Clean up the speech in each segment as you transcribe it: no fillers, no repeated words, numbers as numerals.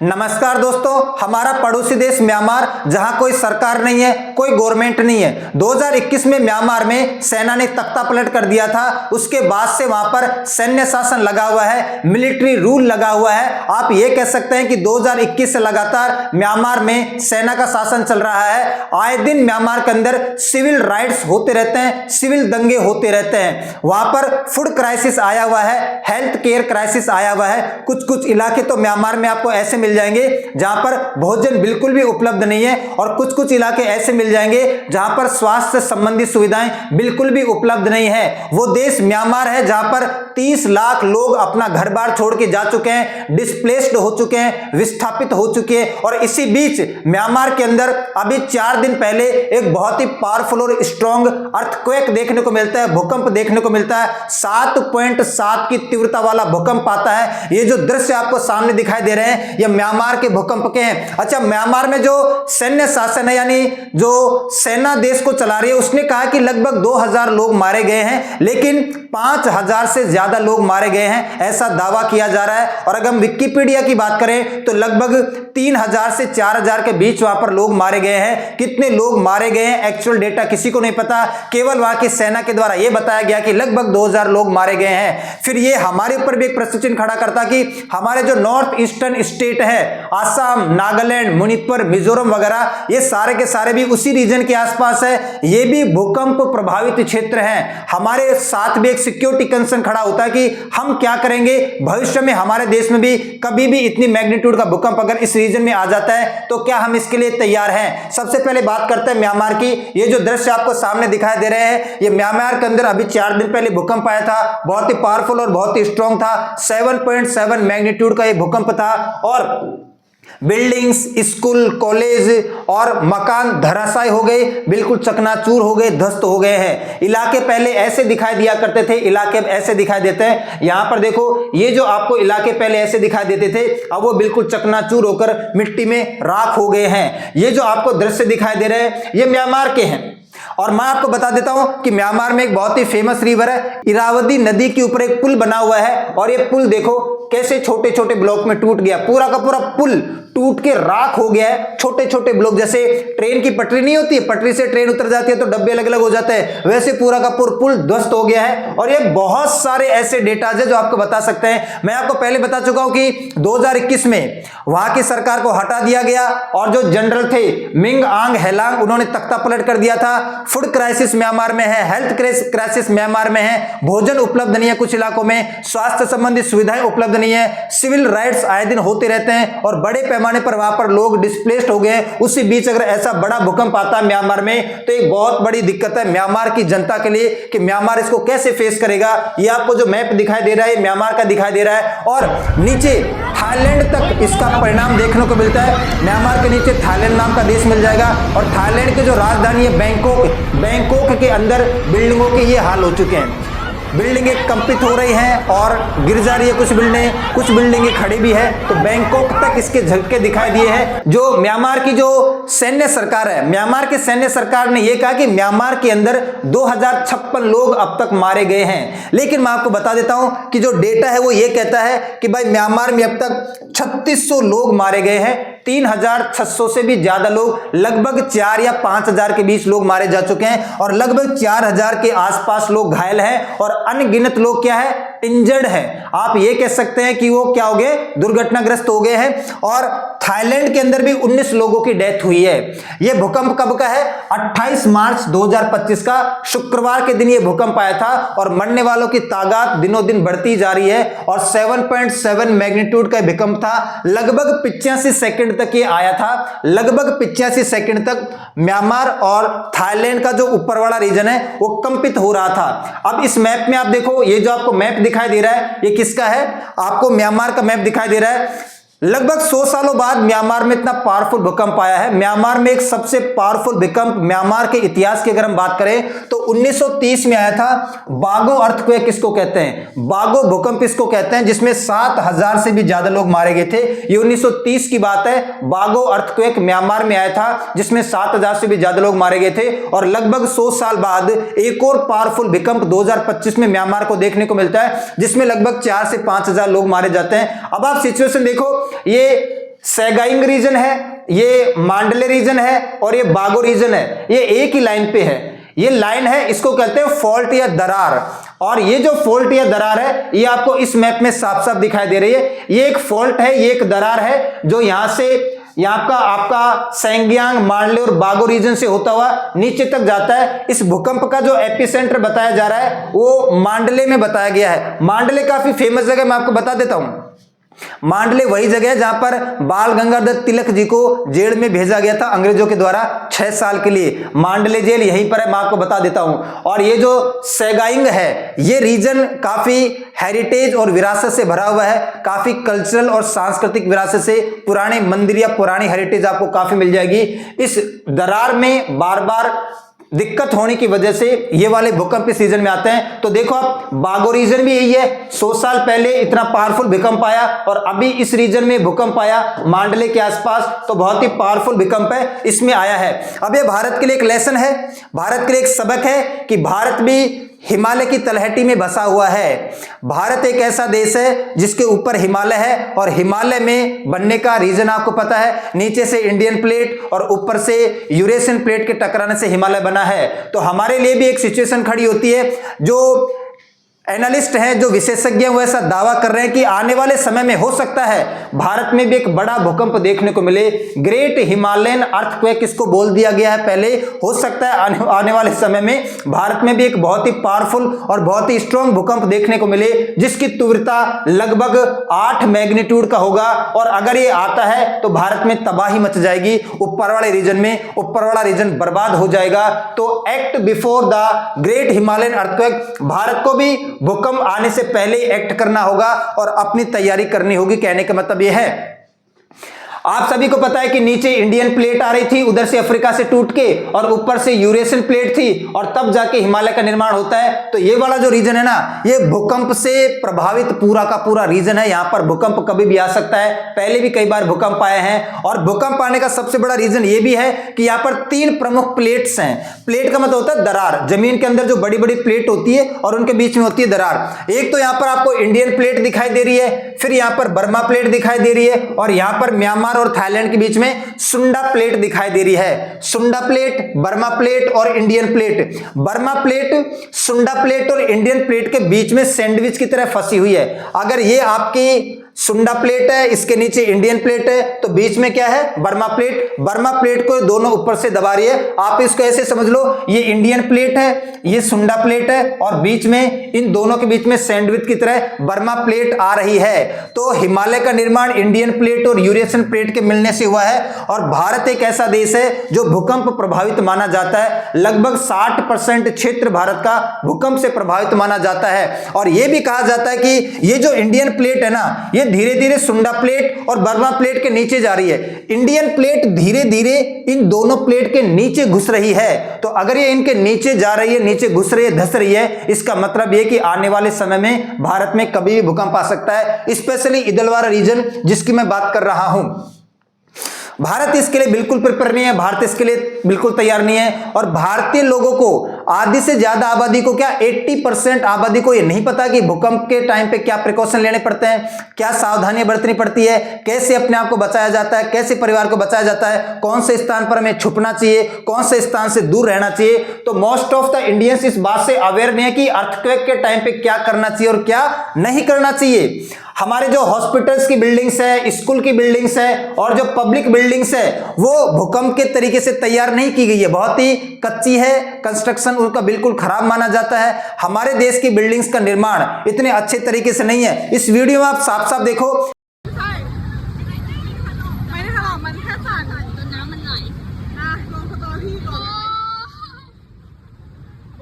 नमस्कार दोस्तों, हमारा पड़ोसी देश म्यांमार, जहां कोई सरकार नहीं है, कोई गवर्नमेंट नहीं है। 2021 में म्यांमार में सेना ने तख्ता पलट कर दिया था। उसके बाद से वहां पर सैन्य शासन लगा हुआ है, मिलिट्री रूल लगा हुआ है। आप ये कह सकते हैं कि 2021 से लगातार म्यांमार में सेना का शासन चल रहा है। आए दिन म्यांमार के अंदर सिविल राइट्स होते रहते हैं, सिविल दंगे होते रहते हैं। वहां पर फूड क्राइसिस आया हुआ है, हेल्थ केयर क्राइसिस आया हुआ है। कुछ कुछ इलाके तो म्यांमार में आपको ऐसे मिल जाएंगे जहां पर भोजन बिल्कुल भी उपलब्ध नहीं है, और कुछ कुछ इलाके ऐसे मिल जाएंगे जहां पर स्वास्थ्य संबंधी सुविधाएं बिल्कुल भी उपलब्ध नहीं है। वो देश म्यांमार है जहां पर 30 लाख लोग अपना घर बार छोड़ के जा चुके हैं, डिस्प्लेस्ड हो चुके हैं, विस्थापित हो चुके हैं। और इसी बीच म्यांमार के अंदर अभी 4 दिन पहले एक बहुत ही पावरफुल और स्ट्रॉन्ग अर्थक्वेक देखने को मिलता है, भूकंप देखने को मिलता है। 7.7 की तीव्रता वाला भूकंप आता है। ये जो दृश्य आपको सामने दिखाई दे रहे हैं, ये म्यांमार के भूकंप के हैं। अच्छा, म्यांमार में जो सैन्य शासन है, यानी जो सेना देश को चला रही है, उसने कहा कि लगभग 2000 लोग मारे गए हैं, लेकिन 5000 से ज्यादा लोग मारे गए हैं, ऐसा दावा किया जा रहा है। और अगर हम विकिपीडिया की बात करें तो लगभग 3000 से 4000 के बीच वहां पर लोग मारे गए हैं। कितने लोग मारे गए हैं एक्चुअल डेटा किसी को नहीं पता, केवल वहां की सेना के द्वारा यह बताया गया कि लगभग 2000 लोग मारे गए हैं। फिर ये हमारे ऊपर भी एक प्रश्न चिन्ह खड़ा करता कि हमारे जो नॉर्थ ईस्टर्न स्टेट है, आसाम, नागालैंड, मणिपुर, मिजोरम वगैरह, ये सारे के सारे भी उसी रीजन के आसपास है, ये भी भूकंप प्रभावित क्षेत्र हैं। हमारे साथ भी एक सिक्योरिटी कंसर्न खड़ा होता है कि हम क्या करेंगे भविष्य में, हमारे देश में भी कभी भी इतनी मैग्नीट्यूड का भूकंप अगर इस रीजन में आ जाता है तो क्या हम इसके लिए तैयार हैं। सबसे पहले बात करते हैं म्यांमार की। ये जो दृश्य आपको सामने दिखाई दे रहे हैं, ये म्यांमार के अंदर अभी 4 दिन पहले भूकंप आया था। बहुत ही पावरफुल और बहुत ही स्ट्रॉन्ग था। 7.7 मैग्नीट्यूड का ये भूकंप था, और बिल्डिंग्स, स्कूल, कॉलेज और मकान धराशायी हो गए, बिल्कुल चकनाचूर हो गए, ध्वस्त हो गए हैं। इलाके पहले ऐसे दिखाई दिया करते थे, इलाके अब ऐसे दिखाई देते हैं। यहां पर देखो, ये जो आपको इलाके पहले ऐसे दिखाई देते थे, अब वो बिल्कुल चकनाचूर होकर मिट्टी में राख हो गए हैं। ये जो आपको दृश्य दिखाई दे रहे हैं, ये म्यांमार के हैं। और मैं आपको बता देता हूं कि म्यांमार में एक बहुत ही फेमस रिवर है, इरावदी नदी के ऊपर एक पुल बना हुआ है, और ये पुल देखो कैसे छोटे छोटे ब्लॉक में टूट गया। पूरा का पूरा पुल टूट के राख हो गया है। छोटे छोटे ब्लॉक, जैसे ट्रेन की पटरी नहीं होती है, पटरी से ट्रेन उतर जाती है तो डब्बे अलग अलग हो जाते हैं, वैसे पूरा का पूरा पुल ध्वस्त हो गया है। और ये बहुत सारे ऐसे डेटाज है जो आपको बता सकते हैं। मैं आपको पहले बता चुका हूं कि 2021 में वहां की सरकार को हटा दिया गया, और जो जनरल थे मिंग आंग हेलांग, उन्होंने तख्ता पलट कर दिया था। फूड क्राइसिस म्यांमार में है, हेल्थ क्राइसिस म्यांमार में है, भोजन उपलब्ध नहीं है कुछ इलाकों में, स्वास्थ्य संबंधी सुविधाएं उपलब्ध नहीं है, सिविल राइट्स आए दिन होते रहते हैं, और बड़े पैमाने पर वहां पर लोग डिस्प्लेस्ड हो गए। उसी बीच अगर ऐसा बड़ा भूकंप आता है म्यांमार में, तो एक बहुत बड़ी दिक्कत है म्यांमार की जनता के लिए कि म्यांमार इसको कैसे फेस करेगा। ये आपको जो मैप दिखाई दे रहा है, म्यांमार का दिखाई दे रहा है, और नीचे थाईलैंड तक इसका परिणाम देखने को मिलता है। म्यांमार के नीचे थाईलैंड नाम का देश मिल जाएगा, और थाईलैंड की जो राजधानी है बैंकॉक के अंदर बिल्डिंगों के ये हाल हो चुके हैं। बिल्डिंगें कंपित हो रही हैं और गिर जा रही है कुछ बिल्डिंगें खड़ी भी है। तो बैंकॉक तक इसके झटके दिखाई दिए हैं। जो म्यांमार की जो सैन्य सरकार है, म्यांमार की सैन्य सरकार ने यह कहा कि म्यांमार के अंदर 2056 लोग अब तक मारे गए हैं। लेकिन मैं आपको बता देता हूं कि जो डेटा है वो ये कहता है कि भाई म्यांमार में अब तक 3600 लोग मारे गए हैं। 3600 से भी ज्यादा लोग, लगभग 4 या 5000 के बीच लोग मारे जा चुके हैं, और लगभग 4000 के आसपास लोग घायल हैं, और अनगिनत लोग क्या है, इंजर्ड है। आप ये कह सकते हैं कि वो क्या हो गए, दुर्घटनाग्रस्त हो गए हैं। और थाईलैंड के अंदर भी 19 लोगों की डेथ हुई है। यह भूकंप कब का है, 28 मार्च 2025 का शुक्रवार के दिन यह भूकंप आया था, और मरने वालों की तादाद दिनों दिन बढ़ती जा रही है। और 7.7 मैग्नीट्यूड का भूकंप था। लगभग 85 सेकंड तक ये आया था, लगभग 85 सेकंड तक म्यांमार और थाईलैंड का जो ऊपर वाला रीजन है वो कंपित हो रहा था। अब इस मैप में आप देखो, ये जो आपको मैप दिखाई दे रहा है, ये किसका है, आपको म्यांमार का मैप दिखाई दे रहा है। लगभग 100 सालों बाद म्यांमार में इतना पावरफुल भूकंप आया है। म्यांमार में एक सबसे पावरफुल भूकंप म्यांमार के इतिहास की अगर हम बात करें तो 1930 में आया था। बागो अर्थक्वेक इसको कहते हैं, बागो भूकंप इसको कहते हैं, जिसमें 7000 से भी ज्यादा लोग मारे गए थे। ये 1930 की बात है। बागो अर्थक्वेक म्यांमार में आया था, जिसमें 7000 से भी ज्यादा लोग मारे गए थे। और लगभग 100 साल बाद एक और पावरफुल भूकंप 2025 में म्यांमार को देखने को मिलता है, जिसमें लगभग 4 से 5000 लोग मारे जाते हैं। अब आप सिचुएशन देखो, ये सैगाइंग रीजन है, ये मांडले रीजन है और ये बागो रीजन है। ये एक ही लाइन पे है। ये लाइन है, इसको कहते हैं फॉल्ट या दरार। और ये जो फॉल्ट या दरार है ये आपको इस मैप में साफ साफ दिखाई दे रही है। ये एक फॉल्ट है, ये एक दरार है जो यहां से यहां का आपका सैंग्यांग, मांडले और बागो रीजन से होता हुआ नीचे तक जाता है। इस भूकंप का जो एपिसेंटर बताया जा रहा है वो मांडले में बताया गया है। मांडले काफी फेमस जगह, मैं आपको बता देता हूं। मांडले वही जगह है जहां पर बाल गंगाधर तिलक जी को जेल में भेजा गया था अंग्रेजों के द्वारा 6 साल के लिए। मांडले जेल यहीं पर है, मैं आपको बता देता हूं। और ये जो सैगाइंग है ये रीजन काफी हेरिटेज और विरासत से भरा हुआ है, काफी कल्चरल और सांस्कृतिक विरासत से, पुराने मंदिर या पुरानी हेरिटेज आपको काफी मिल जाएगी। इस दरार में बार बार दिक्कत होने की वजह से ये वाले भूकंप इस रीजन में आते हैं। तो देखो आप, बागो रीजन भी यही है, 100 साल पहले इतना पावरफुल भूकंप आया और अभी इस रीजन में भूकंप आया मांडले के आसपास, तो बहुत ही पावरफुल भूकंप है, इसमें आया है। अब ये भारत के लिए एक लेसन है, भारत के लिए एक सबक है कि भारत भी हिमालय की तलहटी में बसा हुआ है। भारत एक ऐसा देश है जिसके ऊपर हिमालय है और हिमालय में बनने का रीजन आपको पता है, नीचे से इंडियन प्लेट और ऊपर से यूरेशियन प्लेट के टकराने से हिमालय बना है। तो हमारे लिए भी एक सिचुएशन खड़ी होती है, जो एनालिस्ट हैं, जो विशेषज्ञ हैं, वो ऐसा दावा कर रहे हैं कि आने वाले समय में हो सकता है भारत में भी एक बड़ा भूकंप देखने को मिले। ग्रेट हिमालयन अर्थक्वेक इसको बोल दिया गया है पहले। हो सकता है आने वाले समय में भारत में भी एक बहुत ही पावरफुल और बहुत ही स्ट्रॉन्ग भूकंप देखने को मिले, जिसकी तीव्रता लगभग 8 मैग्नीट्यूड का होगा। और अगर ये आता है तो भारत में तबाही मच जाएगी, ऊपर वाले रीजन में, ऊपर वाला रीजन बर्बाद हो जाएगा। तो act before the great Himalayan earthquake, Bharat को भी भूकंप आने से पहले एक्ट करना होगा और अपनी तैयारी करनी होगी। कहने का मतलब यह है, आप सभी को पता है कि नीचे इंडियन प्लेट आ रही थी उधर से अफ्रीका से टूट के, और ऊपर से यूरेशियन प्लेट थी, और तब जाके हिमालय का निर्माण होता है। तो ये वाला जो रीजन है ना, ये भूकंप से प्रभावित पूरा का पूरा रीजन है। यहां पर भूकंप कभी भी आ सकता है, पहले भी कई बार भूकंप आए हैं। और भूकंप आने का सबसे बड़ा रीजन ये भी है कि यहां पर 3 प्रमुख प्लेट्स हैं। प्लेट का मतलब होता है दरार, जमीन के अंदर जो बड़ी बड़ी प्लेट होती है और उनके बीच में होती है दरार। एक तो यहां पर आपको इंडियन प्लेट दिखाई दे रही है, फिर यहां पर बर्मा प्लेट दिखाई दे रही है, और यहां पर म्यांमार और थाईलैंड के बीच में सुंडा प्लेट दिखाई दे रही है। सुंडा प्लेट, बर्मा प्लेट और इंडियन प्लेट। बर्मा प्लेट, सुंडा प्लेट और इंडियन प्लेट के बीच में सैंडविच की तरह फंसी हुई है। अगर ये आपकी सुंडा प्लेट है, इसके नीचे इंडियन प्लेट है, तो बीच में क्या है? Burma plate. बर्मा प्लेट को दोनों ऊपर से दबा रही है। आप इसको ऐसे समझ लो, ये इंडियन प्लेट है, ये सुंडा प्लेट है, और बीच में इन दोनों के बीच में सैंडविच की तरह बर्मा प्लेट आ रही है। तो हिमालय का निर्माण इंडियन प्लेट और यूरेशियन प्लेट के मिलने से हुआ है। और भारत एक ऐसा देश है जो भूकंप प्रभावित माना जाता है। लगभग 60% क्षेत्र भारत का भूकंप से प्रभावित माना जाता है। और यह भी कहा जाता है कि ये जो इंडियन प्लेट है ना, ये धीरे धीरे सुंडा प्लेट और बर्मा प्लेट के नीचे जा रही है। इंडियन प्लेट धीरे धीरे इन दोनों प्लेट के नीचे घुस रही है। तो अगर ये इनके नीचे जा रही है, नीचे घुस रही है, धंस रही है, इसका मतलब यह कि आने वाले समय में भारत में कभी भी भूकंप आ सकता है, स्पेशली इदलवारा रीजन जिसकी मैं बात कर रहा हूं। भारत इसके लिए बिल्कुल प्रिपेयर नहीं है, भारत इसके लिए बिल्कुल तैयार नहीं है। और भारतीय लोगों को, आधी से ज्यादा आबादी को, क्या 80% आबादी को ये नहीं पता कि भूकंप के टाइम पे क्या प्रिकॉशन लेने पड़ते हैं, क्या सावधानियां बरतनी पड़ती है, कैसे अपने आप को बचाया जाता है, कैसे परिवार को बचाया जाता है, कौन से स्थान पर हमें छुपना चाहिए, कौन से स्थान से दूर रहना चाहिए। तो मोस्ट ऑफ द इंडियंस इस बात से अवेयर नहीं है कि अर्थक्वेक के टाइम पे क्या करना चाहिए और क्या नहीं करना चाहिए। हमारे जो हॉस्पिटल्स की बिल्डिंग्स है, स्कूल की बिल्डिंग्स है और जो पब्लिक बिल्डिंग्स है, वो भूकंप के तरीके से तैयार नहीं की गई है, बहुत ही कच्ची है, कंस्ट्रक्शन उनका बिल्कुल खराब माना जाता है। हमारे देश की बिल्डिंग्स का निर्माण इतने अच्छे तरीके से नहीं है। इस वीडियो में आप साफ साफ देखो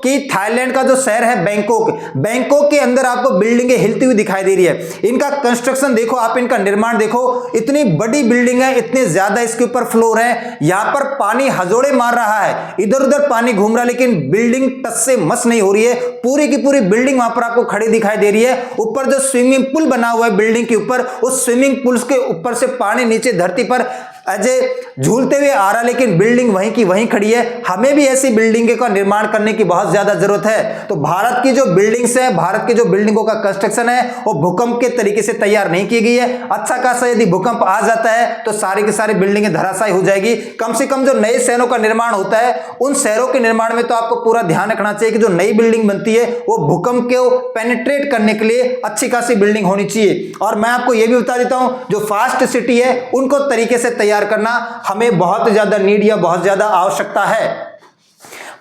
कि थाईलैंड का जो शहर है बैंकॉक, बैंकॉक के अंदर आपको बिल्डिंगें हिलती हुई दिखाई दे रही है। इनका कंस्ट्रक्शन देखो आप, इनका निर्माण देखो, इतनी बड़ी बिल्डिंग है, इतने ज्यादा इसके ऊपर फ्लोर है। यहां पर पानी हजोड़े मार रहा है, इधर उधर पानी घूम रहा है, लेकिन बिल्डिंग टच से मस नहीं हो रही है। पूरी की पूरी बिल्डिंग वहां पर आपको खड़ी दिखाई दे रही है। ऊपर जो स्विमिंग पूल बना हुआ है बिल्डिंग के ऊपर, उस स्विमिंग पूल के ऊपर से पानी नीचे धरती पर एज ए झूलते हुए आ रहा, लेकिन बिल्डिंग वहीं की वहीं खड़ी है। हमें भी ऐसी बिल्डिंगों का निर्माण करने की बहुत ज्यादा जरूरत है। तो भारत की जो बिल्डिंग्स है, भारत के जो बिल्डिंगों का कंस्ट्रक्शन है, वो भूकंप के तरीके से तैयार नहीं की गई है। अच्छा खासा यदि भूकंप आ जाता है तो सारी की सारी बिल्डिंगें धराशायी हो जाएगी। कम से कम जो नए शहरों का निर्माण होता है, उन शहरों के निर्माण में तो आपको पूरा ध्यान रखना चाहिए कि जो नई बिल्डिंग बनती है वो भूकंप को पेनिट्रेट करने के लिए अच्छी खासी बिल्डिंग होनी चाहिए। और मैं आपको यह भी बता देता हूं, जो फास्ट सिटी है उनको तरीके से तैयार करना हमें बहुत ज्यादा नीड या बहुत ज्यादा आवश्यकता है।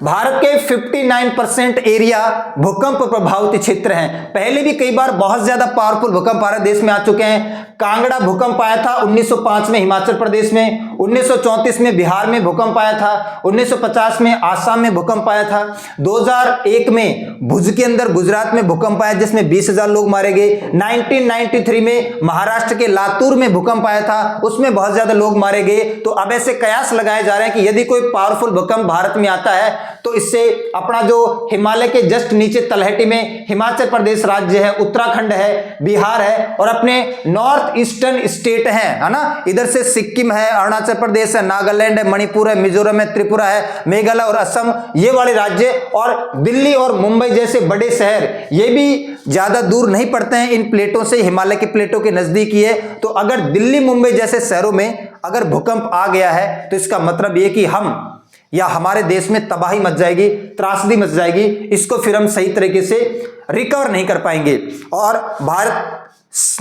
भारत के 59% एरिया भूकंप प्रभावित क्षेत्र हैं। पहले भी कई बार बहुत ज्यादा पावरफुल भूकंप भारत देश में आ चुके हैं। कांगड़ा भूकंप आया था 1905 में हिमाचल प्रदेश में, 1934 में बिहार में भूकंप आया था, 1950 में आसाम में भूकंप आया था, 2001 में भुज के अंदर गुजरात में भूकंप आया जिसमें 20,000 लोग मारे गए, 1993 में महाराष्ट्र के लातूर में भूकंप आया था, उसमें बहुत ज्यादा लोग मारे गए। तो अब ऐसे कयास लगाए जा रहे हैं कि यदि कोई पावरफुल भूकंप भारत में आता है तो इससे अपना जो हिमालय के जस्ट नीचे तलहटी में हिमाचल प्रदेश राज्य है, उत्तराखंड है, बिहार है और अपने नॉर्थ ईस्टर्न स्टेट है ना, इधर से सिक्किम है, अरुणाचल प्रदेश है, नागालैंड है, मणिपुर है, मिजोरम है, त्रिपुरा है, मेघालय और असम, ये वाले राज्य और दिल्ली और मुंबई जैसे बड़े शहर, ये भी ज्यादा दूर नहीं पड़ते हैं इन प्लेटों से, हिमालय के प्लेटों के नजदीक ही है। तो अगर दिल्ली मुंबई जैसे शहरों में अगर भूकंप आ गया है तो इसका मतलब यह कि हम या हमारे देश में तबाही मच जाएगी, त्रासदी मच जाएगी। इसको फिर हम सही तरीके से रिकवर नहीं कर पाएंगे। और भारत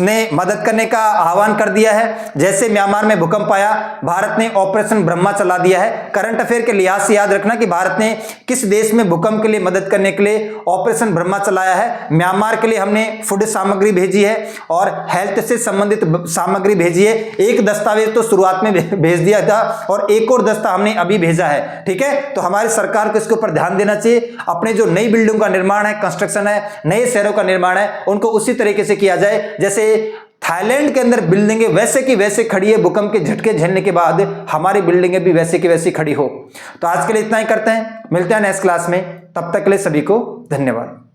ने मदद करने का आह्वान कर दिया है। जैसे म्यांमार में भूकंप आया, भारत ने ऑपरेशन ब्रह्मा चला दिया है। करंट अफेयर के लिहाज से याद रखना कि भारत ने किस देश में भूकंप के लिए मदद करने के लिए ऑपरेशन ब्रह्मा चलाया है। म्यांमार के लिए हमने फूड सामग्री भेजी है और हेल्थ से संबंधित सामग्री भेजी है। एक दस्तावेज तो शुरुआत में भेज दिया था और एक और दस्ता हमने अभी भेजा है। ठीक है, तो हमारी सरकार को इसके ऊपर ध्यान देना चाहिए। अपने जो नई बिल्डिंग का निर्माण है, कंस्ट्रक्शन है, नए शहरों का निर्माण है, उनको उसी तरीके से किया जाए जैसे थाईलैंड के अंदर बिल्डिंगें वैसे की वैसे खड़ी है। भूकंप के झटके झेलने के बाद हमारी बिल्डिंगें भी वैसे की वैसी खड़ी हो। तो आज के लिए इतना ही करते हैं, मिलते हैं नेक्स्ट क्लास में। तब तक के लिए सभी को धन्यवाद।